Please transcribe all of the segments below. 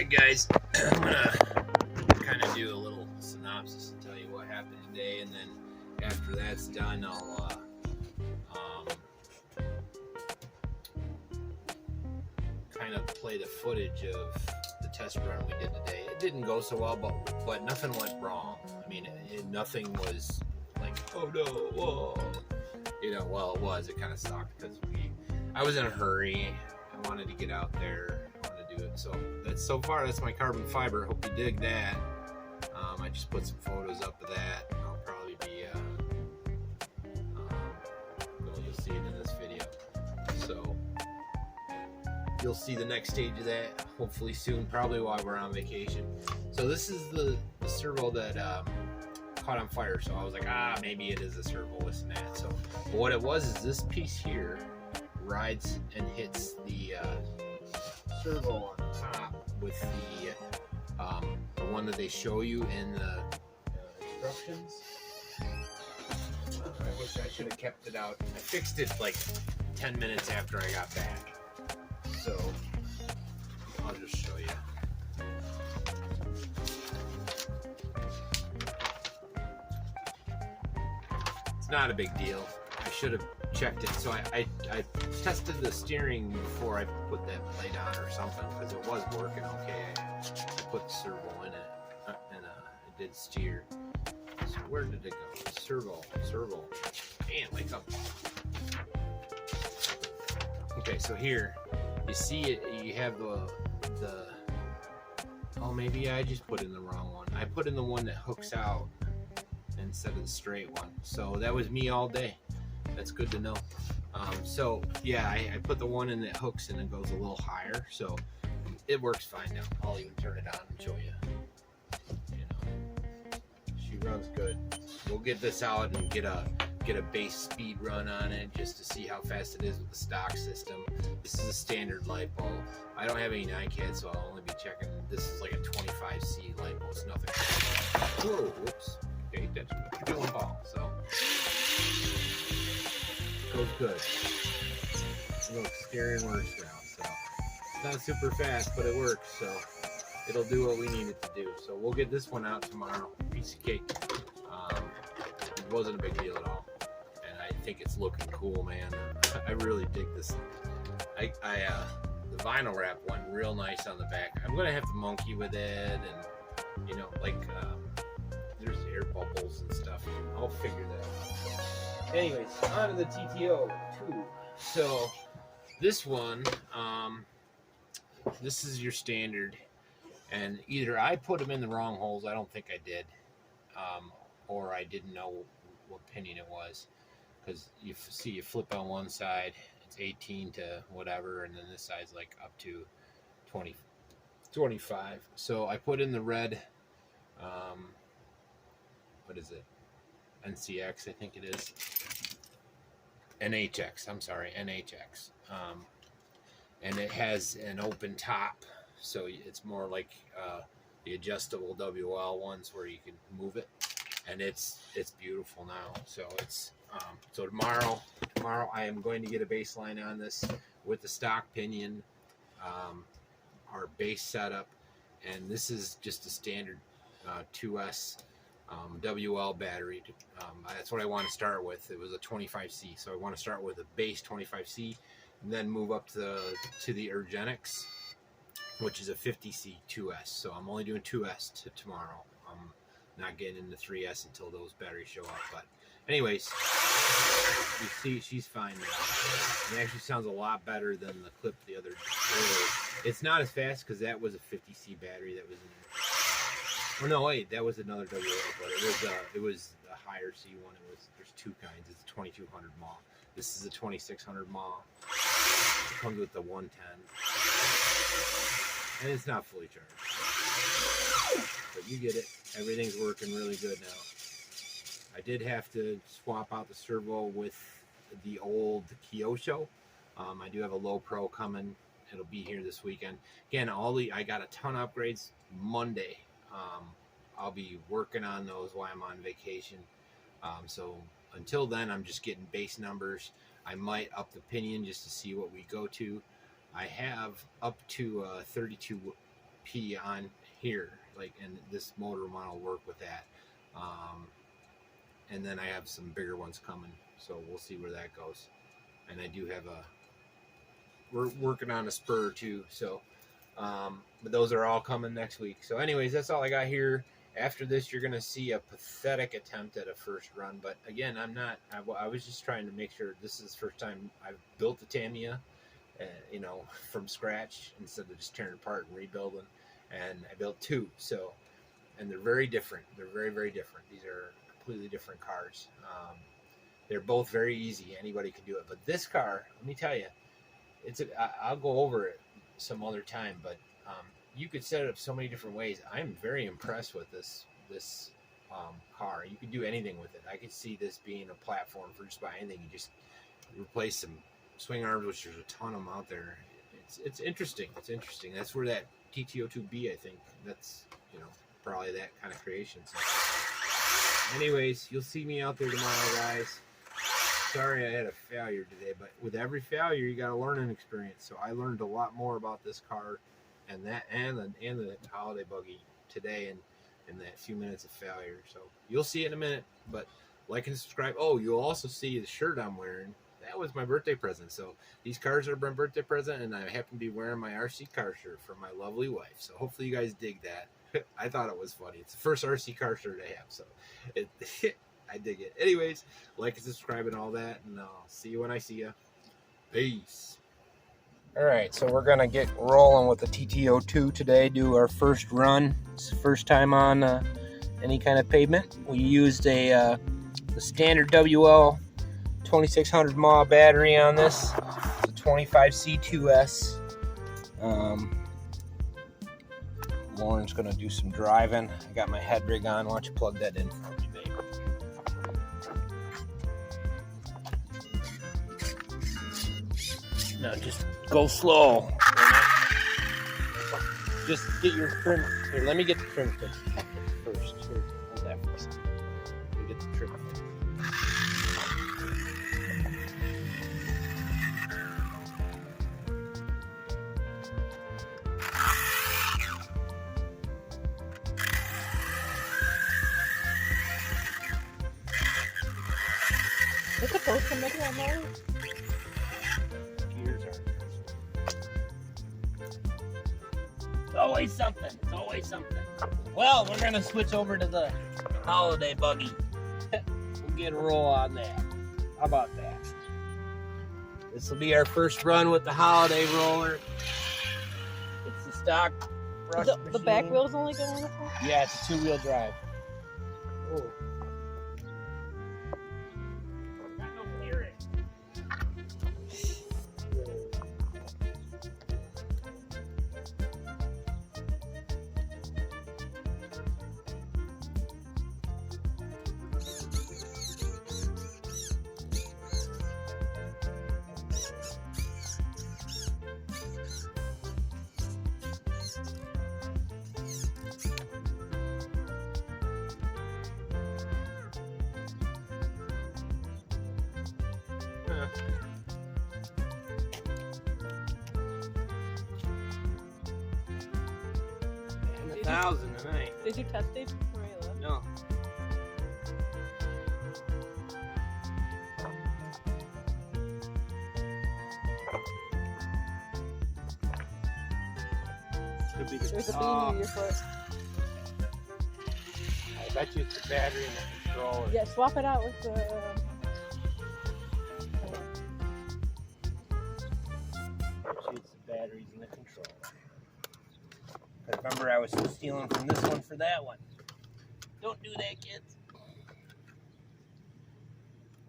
Alright guys, I'm gonna kind of do a little synopsis and tell you what happened today, and then after that's done I'll kind of play the footage of the test run we did today. It didn't go so well, but nothing went wrong. I mean, nothing was like, oh no, whoa. You know, well, it was. It kind of sucked because I was in a hurry. I wanted to get out there. I wanted to do it. So far, that's my carbon fiber. Hope you dig that. I just put some photos up of that. I'll probably be, you'll see it in this video. So you'll see the next stage of that hopefully soon, probably while we're on vacation. So this is the servo that caught on fire. So I was like, maybe it is a servo, this and that. So but what it was is this piece here rides and hits the servo on top with the one that they show you in the instructions. I wish I should have kept it out. I fixed it like 10 minutes after I got back. So I'll just show you. It's not a big deal. I should have checked it. So I tested the steering before I put that plate on or something because it was working okay. I put the servo in it and it did steer. So where did it go? Servo. Man, wake up. Okay, so here you see it. You have the. Oh, maybe I just put in the wrong one. I put in the one that hooks out instead of the straight one. So that was me all day. That's good to know. So yeah, I put the one in that hooks and it goes a little higher, so it works fine now. I'll even turn it on and show you. You know, she runs good. We'll get this out and get a base speed run on it just to see how fast it is with the stock system. This is a standard lipo. I don't have any NiCad, so I'll only be checking. This is like a 25C lipo. It's nothing. Whoa, whoops. Okay, that's what you're doing, ball. So goes good. Look, steering works now, so it's not super fast, but it works, so it'll do what we need it to do. So we'll get this one out tomorrow. Piece of cake. It wasn't a big deal at all, and I think it's looking cool, man. I really dig this. The vinyl wrap went real nice on the back. I'm gonna have to monkey with it, and you know, like there's air bubbles and stuff. I'll figure that out. Anyways, on to the TT02. So this one, this is your standard, and either I put them in the wrong holes, I don't think I did, or I didn't know what pinion it was, because you see you flip on one side, it's 18 to whatever, and then this side's like up to 25. So I put in the red, what is it? NCX, I think it is. NHX, I'm sorry, NHX. And it has an open top, so it's more like the adjustable WL ones where you can move it, and it's beautiful now. So it's so tomorrow I am going to get a baseline on this with the stock pinion, our base setup, and this is just a standard 2S WL battery. That's what I want to start with. It was a 25C, so I want to start with a base 25C and then move up to the Ergenics, which is a 50C 2S. So I'm only doing 2S tomorrow. I'm not getting into 3S until those batteries show up. But anyways, you see she's fine now. It actually sounds a lot better than the clip the other earlier. It's not as fast because that was a 50C battery that was in there. Oh no, wait, that was another WL, but it was a higher C one. There's two kinds. It's a 2200 mAh. This is a 2600 mAh. It comes with the 110, and it's not fully charged. But you get it. Everything's working really good now. I did have to swap out the servo with the old Kyosho. I do have a low pro coming. It'll be here this weekend. Again, I got a ton of upgrades Monday. I'll be working on those while I'm on vacation. So until then, I'm just getting base numbers. I might up the pinion just to see what we go to. I have up to 32 P on here, like, and this motor one will work with that. And then I have some bigger ones coming, so we'll see where that goes. And I do have we're working on a spur too, so but those are all coming next week. So anyways, that's all I got here. After this, you're gonna see a pathetic attempt at a first run, but again, I was just trying to make sure. This is the first time I've built a Tamiya, you know, from scratch instead of just tearing apart and rebuilding. And I built two, so, and they're very different. They're very, very different. These are completely different cars. They're both very easy. Anybody can do it. But this car, let me tell you, I'll go over it some other time, but you could set it up so many different ways. I'm very impressed with this car. You can do anything with it. I could see this being a platform for just about anything. You just replace some swing arms, which there's a ton of them out there. It's interesting. It's interesting. That's where that TT02B, I think, that's, you know, probably that kind of creation. So anyways, you'll see me out there tomorrow, guys. Sorry I had a failure today, but with every failure, you got to learn an experience. So I learned a lot more about this car and the Holiday Buggy today in that few minutes of failure. So you'll see it in a minute, but like and subscribe. Oh, you'll also see the shirt I'm wearing. That was my birthday present. So these cars are my birthday present, and I happen to be wearing my RC car shirt from my lovely wife. So hopefully you guys dig that. I thought it was funny. It's the first RC car shirt I have, so I dig it. Anyways, like and subscribe and all that, and I'll see you when I see you. Peace. All right, so we're gonna get rolling with the TT02 today. Do our first run. It's the first time on any kind of pavement. We used the standard WL2600 mAh battery on this. It's a 25C2S. Lauren's gonna do some driving. I got my head rig on. Why don't you plug that in for me, babe? No, just go slow. Just get your trim. Here, let me get the trim fit first. Here, hold that for a second. Let me get the trim fit. Is it supposed to make that noise? Gears are. It's always something. It's always something. Well, we're gonna switch over to the Holiday Buggy. We'll get a roll on that. How about that? This will be our first run with the Holiday roller. It's the stock brush machine. The back wheel's only going on the front? Yeah, it's a 2-wheel drive. Oh. Got no gearing. And 1,000 tonight. Did you test it before you left? No. Could be There's a bean in your foot. I bet you it's the battery and the controller. Yeah, swap it out with the... It's the batteries and the controller. Remember, I was stealing from this one for that one. Don't do that, kids.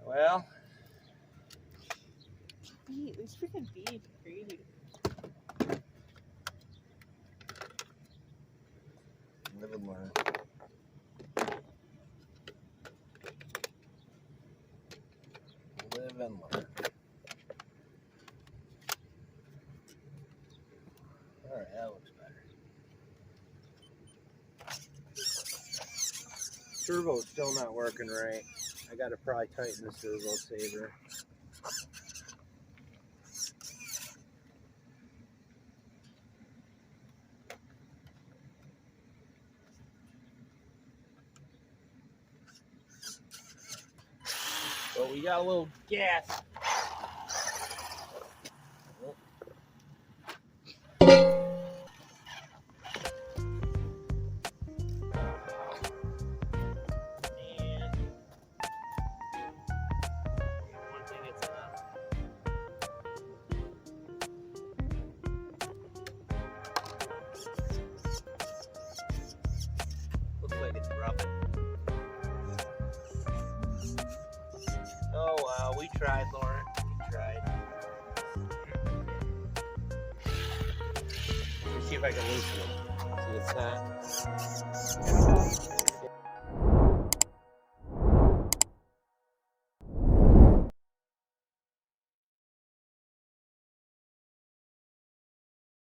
Well, These freaking beads are crazy. live and learn. Live and learn. Alright, that looks better. Servo's still not working right. I gotta probably tighten the servo saver. you got a little gas. Looks like it's rubbing. Oh wow, we tried, Lauren. We tried. Let me see if I can loosen it. See, it's not.